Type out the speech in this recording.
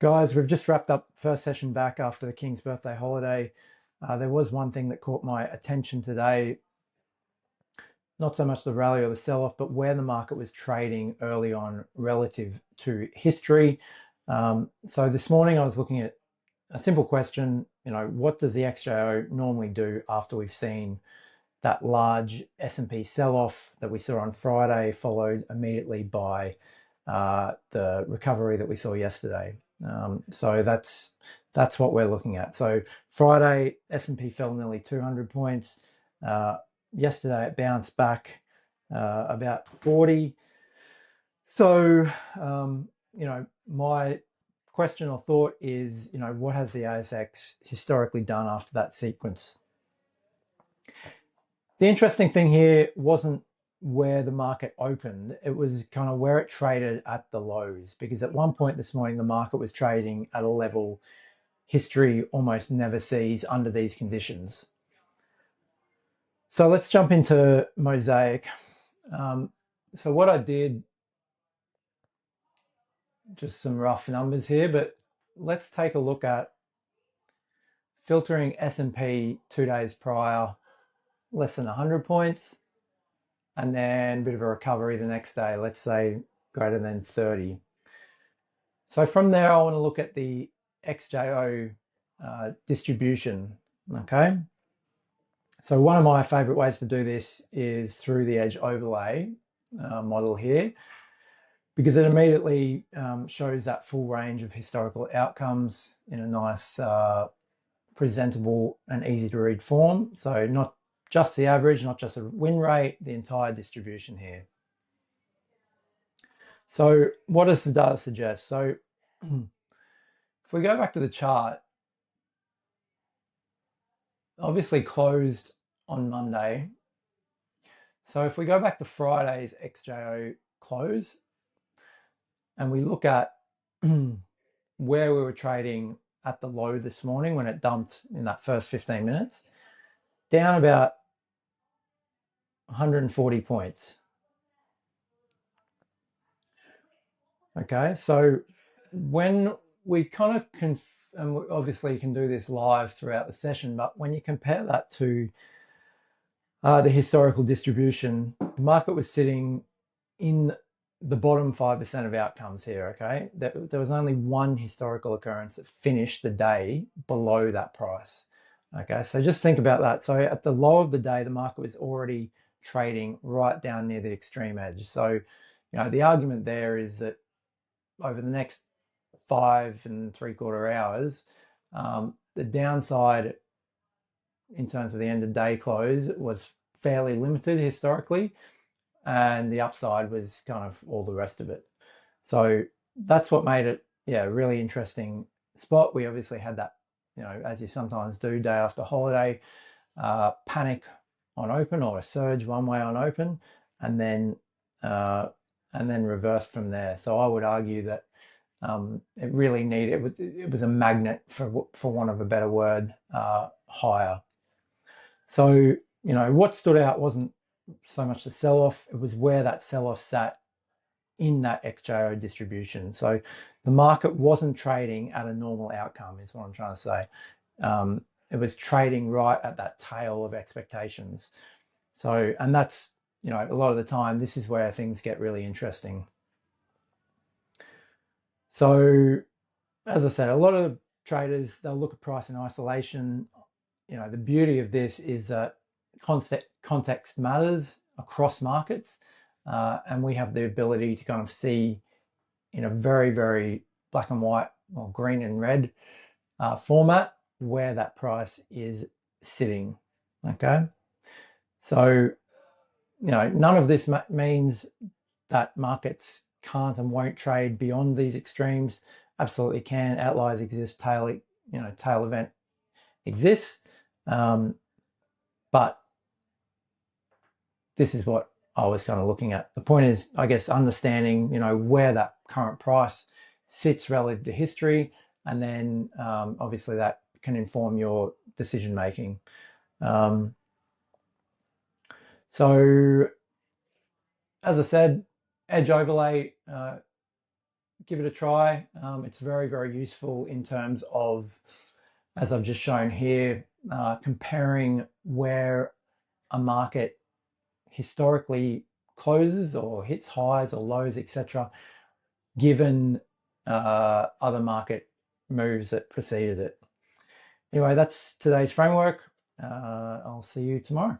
Guys, we've just wrapped up first session back after the King's birthday holiday. There was one thing that caught my attention today, not so much the rally or the sell-off, but where the market was trading early on relative to history. So this morning I was looking at a simple question, what does the XJO normally do after we've seen that large S&P sell-off that we saw on Friday, followed immediately by the recovery that we saw yesterday. So that's what we're looking at. So Friday, S&P fell nearly 200 points. Yesterday it bounced back about 40. So, my question or thought is, what has the ASX historically done after that sequence? The interesting thing here wasn't where the market opened, it was kind of where it traded at the lows, because at one point this morning the market was trading at a level history almost never sees under these conditions. So let's jump into Mosaic. So what I did, just some rough numbers here, but let's take a look at filtering S&P 2 days prior, less than 100 points, and then a bit of a recovery the next day, let's say greater than 30. So from there, I want to look at the XJO distribution, okay? So one of my favorite ways to do this is through the edge overlay model here, because it immediately shows that full range of historical outcomes in a nice, presentable and easy to read form. So not just the average, not just a win rate, the entire distribution here. So what does the data suggest? So if we go back to the chart, obviously closed on Monday. So if we go back to Friday's XJO close and we look at where we were trading at the low this morning when it dumped in that first 15 minutes, down about 140 points. Okay, so when we kind of and we obviously can do this live throughout the session, but when you compare that to the historical distribution, the market was sitting in the bottom 5% of outcomes here, okay? There was only one historical occurrence that finished the day below that price, okay? So just think about that. So at the low of the day, the market was already trading right down near the extreme edge. So, the argument there is that over the next 5 3/4 hours, the downside in terms of the end of day close was fairly limited historically, and the upside was kind of all the rest of it. So that's what made it, a really interesting spot. We obviously had that, as you sometimes do, day after holiday, panic on open, or a surge one way on open, and then reversed from there. So I would argue that it really needed, it was a magnet, for want of a better word, higher. So, what stood out wasn't so much the sell-off, it was where that sell-off sat in that XJO distribution. So the market wasn't trading at a normal outcome, is what I'm trying to say. It was trading right at that tail of expectations. So, and that's, a lot of the time, this is where things get really interesting. So, as I said, a lot of traders, they'll look at price in isolation. The beauty of this is that context matters across markets, and we have the ability to kind of see in a very, very black and white, or green and red format, where that price is sitting, okay? So, none of this means that markets can't and won't trade beyond these extremes. Absolutely can. Outliers exist, tail event exists, but this is what I was kind of looking at. The point is, I guess, understanding, where that current price sits relative to history, and then obviously that can inform your decision making. So, as I said, edge overlay give it a try. It's very, very useful in terms of, as I've just shown here, comparing where a market historically closes or hits highs or lows, etc., given other market moves that preceded it. Anyway, that's today's framework. I'll see you tomorrow.